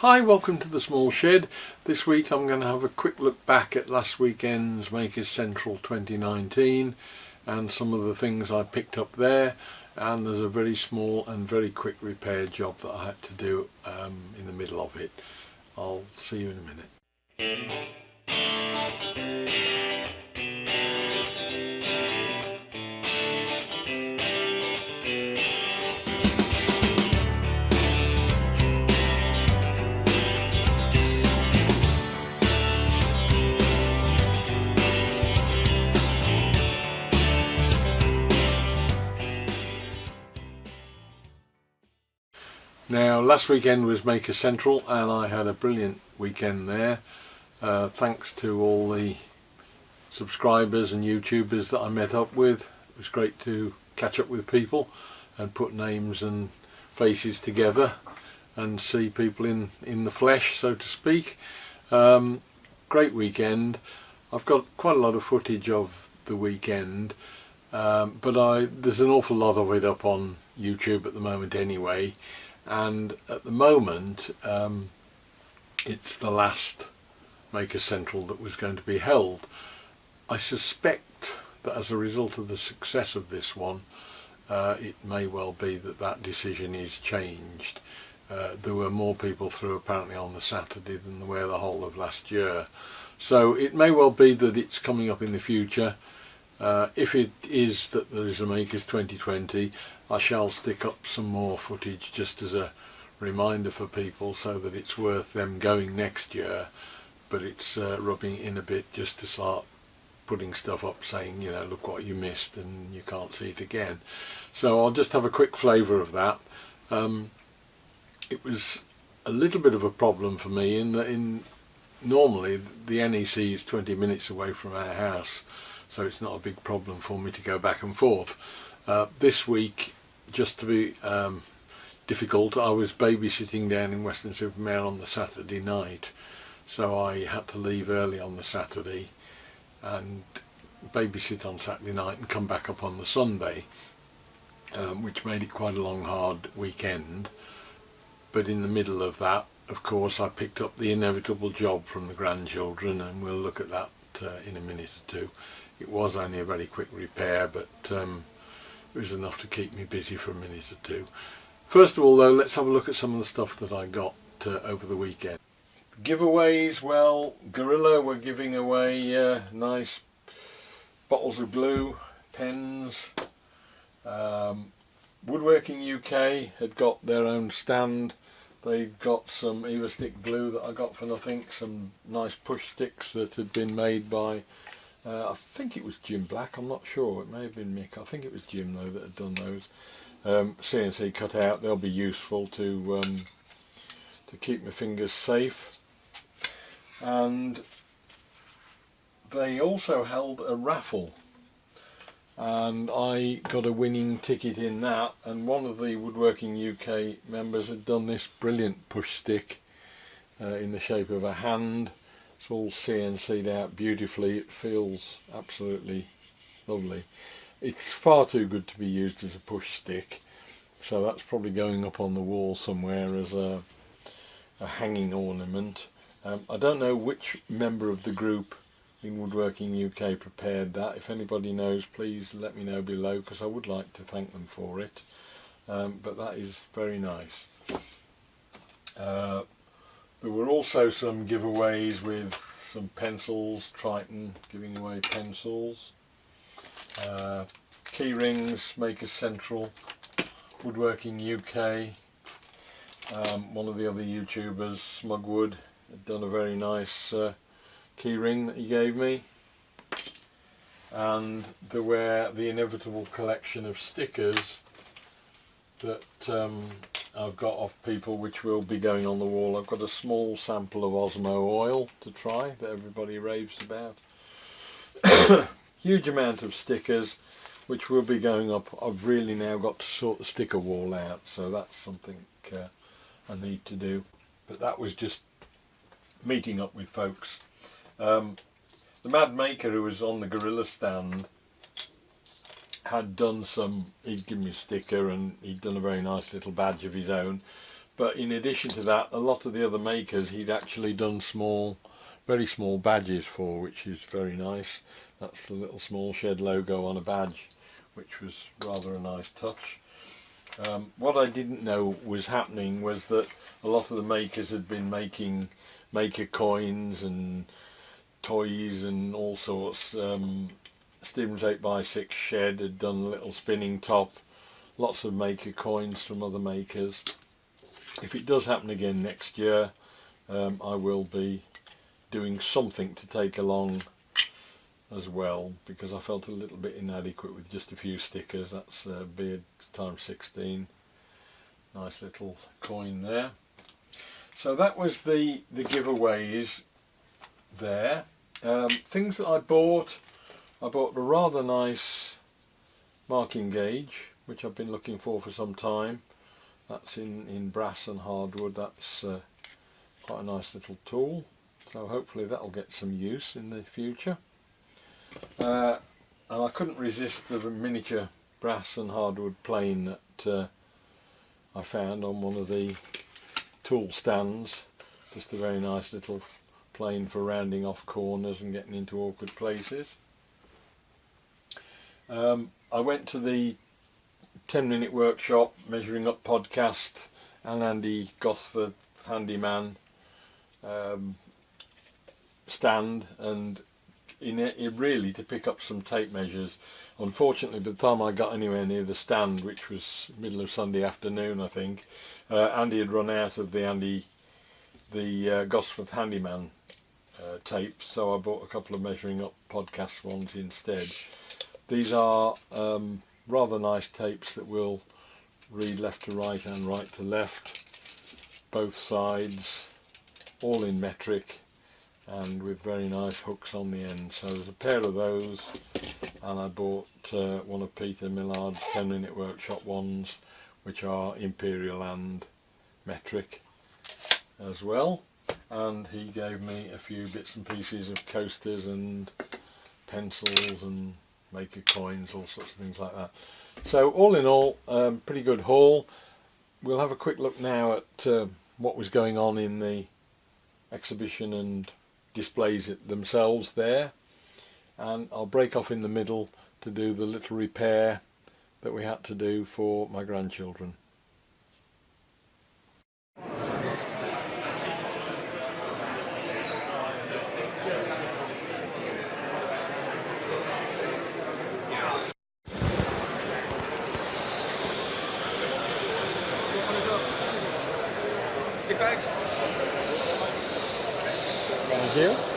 Hi, welcome to the Small Shed. This week I'm going to have a quick look back at last weekend's Makers Central 2019 and some of the things I picked up there, and there's a very small and very quick repair job that I had to do in the middle of it. I'll see you in a minute. Now, last weekend was Maker Central and I had a brilliant weekend there. Thanks to all the subscribers and YouTubers that I met up with. It was great to catch up with people and put names and faces together and see people in the flesh, so to speak. Great weekend. I've got quite a lot of footage of the weekend, but there's an awful lot of it up on YouTube at the moment anyway. And at the moment it's the last Maker Central that was going to be held. I suspect that as a result of the success of this one, it may well be that decision is changed. There were more people through apparently on the Saturday than there were the whole of last year, so it may well be that it's coming up in the future. If it is that there is a Makers 2020, I shall stick up some more footage just as a reminder for people so that it's worth them going next year, but it's rubbing in a bit just to start putting stuff up saying, you know, look what you missed and you can't see it again. So I'll just have a quick flavour of that. It was a little bit of a problem for me in that normally the NEC is 20 minutes away from our house, so it's not a big problem for me to go back and forth. This week, just to be difficult, I was babysitting down in Weston-super-Mare on the Saturday night, so I had to leave early on the Saturday and babysit on Saturday night and come back up on the Sunday, which made it quite a long, hard weekend. But in the middle of that, of course, I picked up the inevitable job from the grandchildren, and we'll look at that in a minute or two. It was only a very quick repair, but it was enough to keep me busy for a minute or two. First of all though, let's have a look at some of the stuff that I got over the weekend. Giveaways, well, Gorilla were giving away nice bottles of glue, pens. Woodworking UK had got their own stand. They got some Evastick glue that I got for nothing, some nice push sticks that had been made by I think it was Jim Black, I'm not sure, it may have been Mick, I think it was Jim though that had done those. CNC cut out, they'll be useful to keep my fingers safe. And they also held a raffle, and I got a winning ticket in that, and one of the Woodworking UK members had done this brilliant push stick in the shape of a hand. It's all CNC'd out beautifully. It feels absolutely lovely. It's far too good to be used as a push stick, so that's probably going up on the wall somewhere as a hanging ornament. I don't know which member of the group in Woodworking UK prepared that. If anybody knows, please let me know below, because I would like to thank them for it. But that is very nice. There were also some giveaways with some pencils, Triton giving away pencils, key rings, Makers Central, Woodworking UK, one of the other YouTubers, Smugwood, had done a very nice key ring that he gave me, and there were the inevitable collection of stickers that I've got off people, which will be going on the wall. I've got a small sample of Osmo oil to try that everybody raves about. Huge amount of stickers which will be going up. I've really now got to sort the sticker wall out, so that's something I need to do. But that was just meeting up with folks. The Mad Maker, who was on the Gorilla stand, had done some, he'd given me a sticker and he'd done a very nice little badge of his own, But in addition to that, a lot of the other makers he'd actually done small, very small badges for, which is very nice. That's the little small shed logo on a badge, which was rather a nice touch. What I didn't know was happening was that a lot of the makers had been making maker coins and toys and all sorts. Stevens 8x6 shed had done a little spinning top, lots of maker coins from other makers. If it does happen again next year, I will be doing something to take along as well, because I felt a little bit inadequate with just a few stickers. That's Beard times 16, nice little coin there. So that was the giveaways there. Things that I bought a rather nice marking gauge, which I've been looking for some time. That's in brass and hardwood. That's quite a nice little tool, so hopefully that'll get some use in the future. And I couldn't resist the miniature brass and hardwood plane that I found on one of the tool stands. Just a very nice little plane for rounding off corners and getting into awkward places. I went to the 10-minute workshop measuring up podcast and Andy Gosford handyman stand, and in it really to pick up some tape measures. Unfortunately, by the time I got anywhere near the stand, which was middle of Sunday afternoon I think, Andy had run out of the Gosford handyman tapes, so I bought a couple of measuring up podcast ones instead. These are rather nice tapes that will read left to right and right to left, both sides, all in metric and with very nice hooks on the end. So there's a pair of those, and I bought one of Peter Millard's 10-minute workshop ones, which are imperial and metric as well. And he gave me a few bits and pieces of coasters and pencils and maker coins, all sorts of things like that. So all in all, pretty good haul. We'll have a quick look now at what was going on in the exhibition and displays themselves there, and I'll break off in the middle to do the little repair that we had to do for my grandchildren. Your bags. Thank you.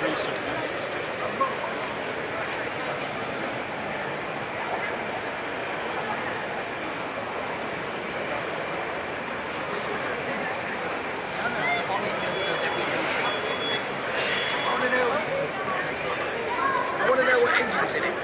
I want to know what engine's in it.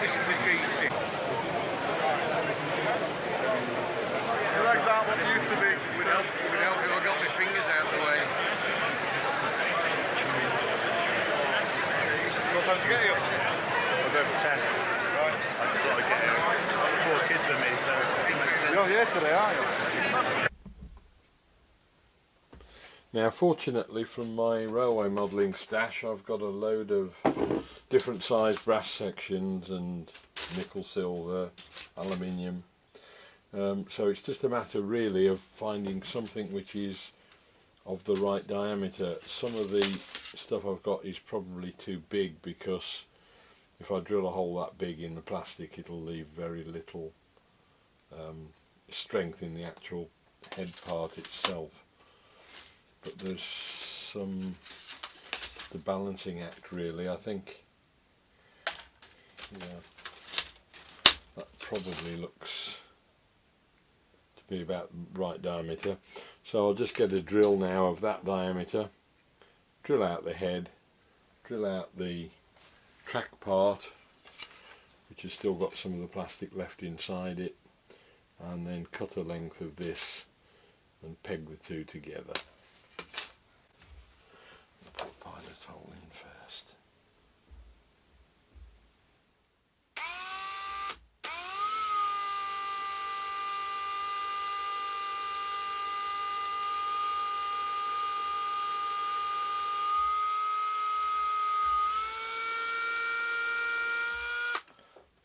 This is the G6. Your legs aren't what they used to be. Would help if I got my fingers out of the way. What time did you get here? I'll go for 10. Right. I just thought I'd get here. I've got 4 kids with me, so it makes sense. You're here today, aren't you? Now fortunately from my railway modelling stash I've got a load of different sized brass sections and nickel, silver, aluminium, so it's just a matter really of finding something which is of the right diameter. Some of the stuff I've got is probably too big, because if I drill a hole that big in the plastic it'll leave very little strength in the actual head part itself. But there's the balancing act really. I think, yeah, that probably looks to be about the right diameter. So I'll just get a drill now of that diameter, drill out the head, drill out the track part, which has still got some of the plastic left inside it, and then cut a length of this and peg the two together. Put the pilot hole in first.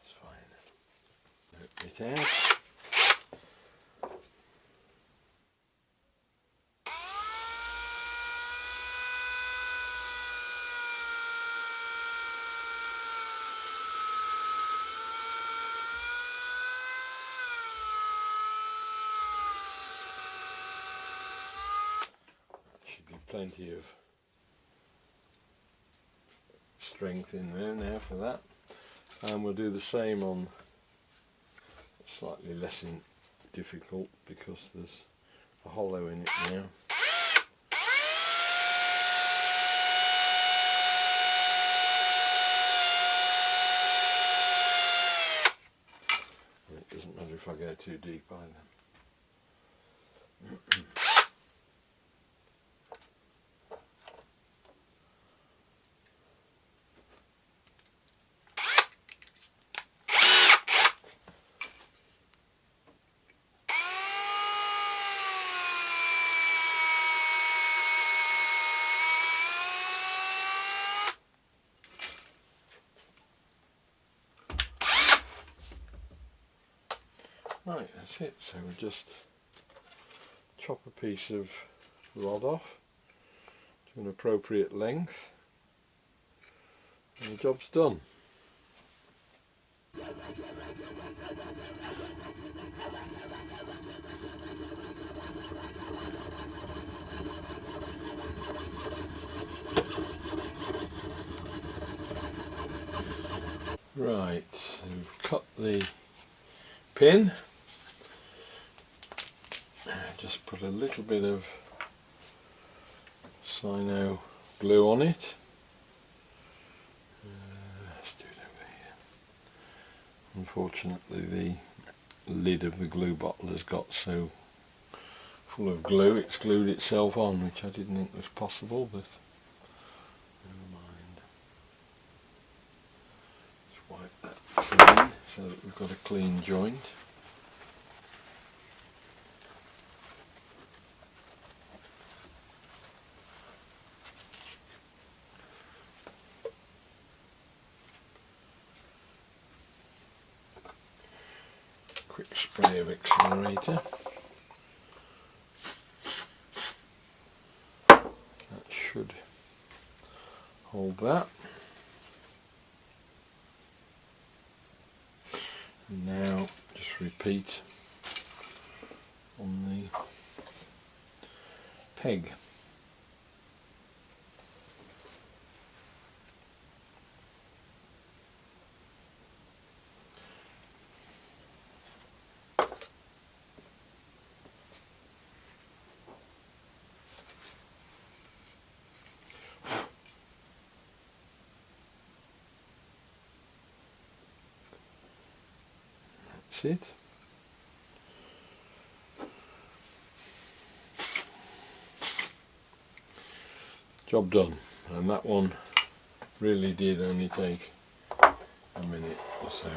It's fine. Rip it out. Should be plenty of strength in there now for that, and we'll do the same on slightly less difficult because there's a hollow in it now. And it doesn't matter if I go too deep either. Right, that's it. So we'll just chop a piece of rod off to an appropriate length, and the job's done. Right, so we've cut the pin. Just put a little bit of cyano glue on it. Unfortunately the lid of the glue bottle has got so full of glue it's glued itself on, which I didn't think was possible, but never mind. Just wipe that clean so that we've got a clean joint. Quick spray of accelerator. That should hold that. And now just repeat on the peg. That's it. Job done, and that one really did only take a minute or so.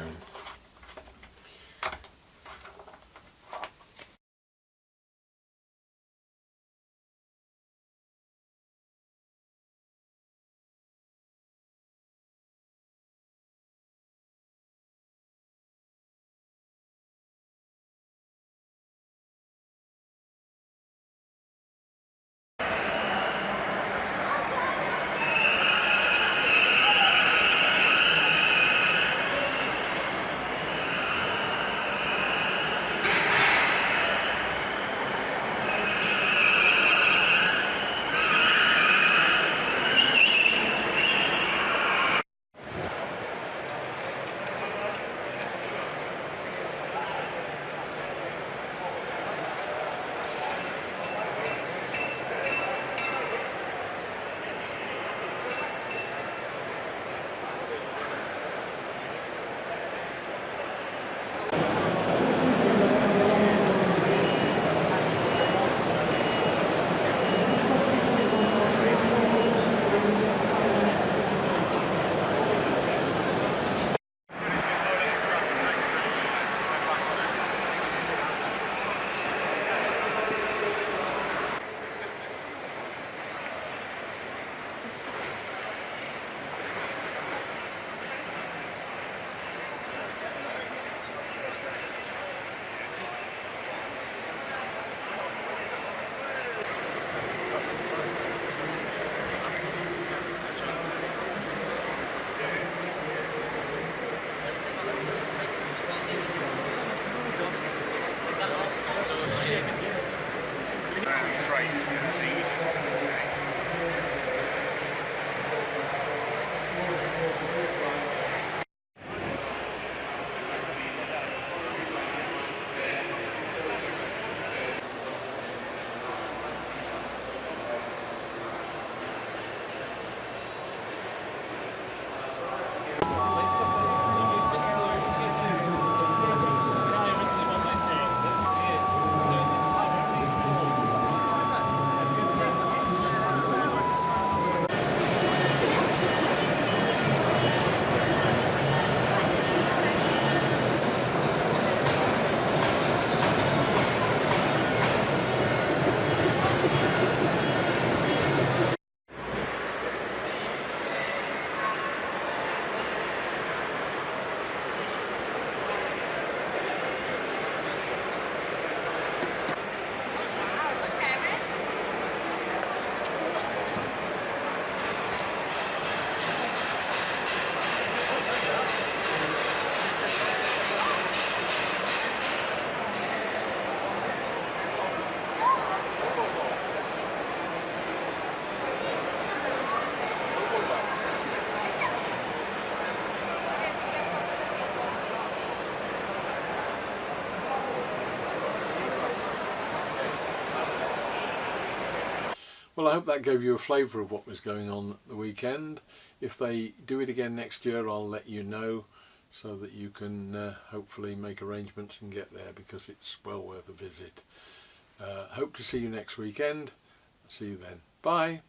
Well, I hope that gave you a flavour of what was going on at the weekend. If they do it again next year, I'll let you know. so that you can hopefully make arrangements and get there, because it's well worth a visit. Hope to see you next weekend. See you then. Bye.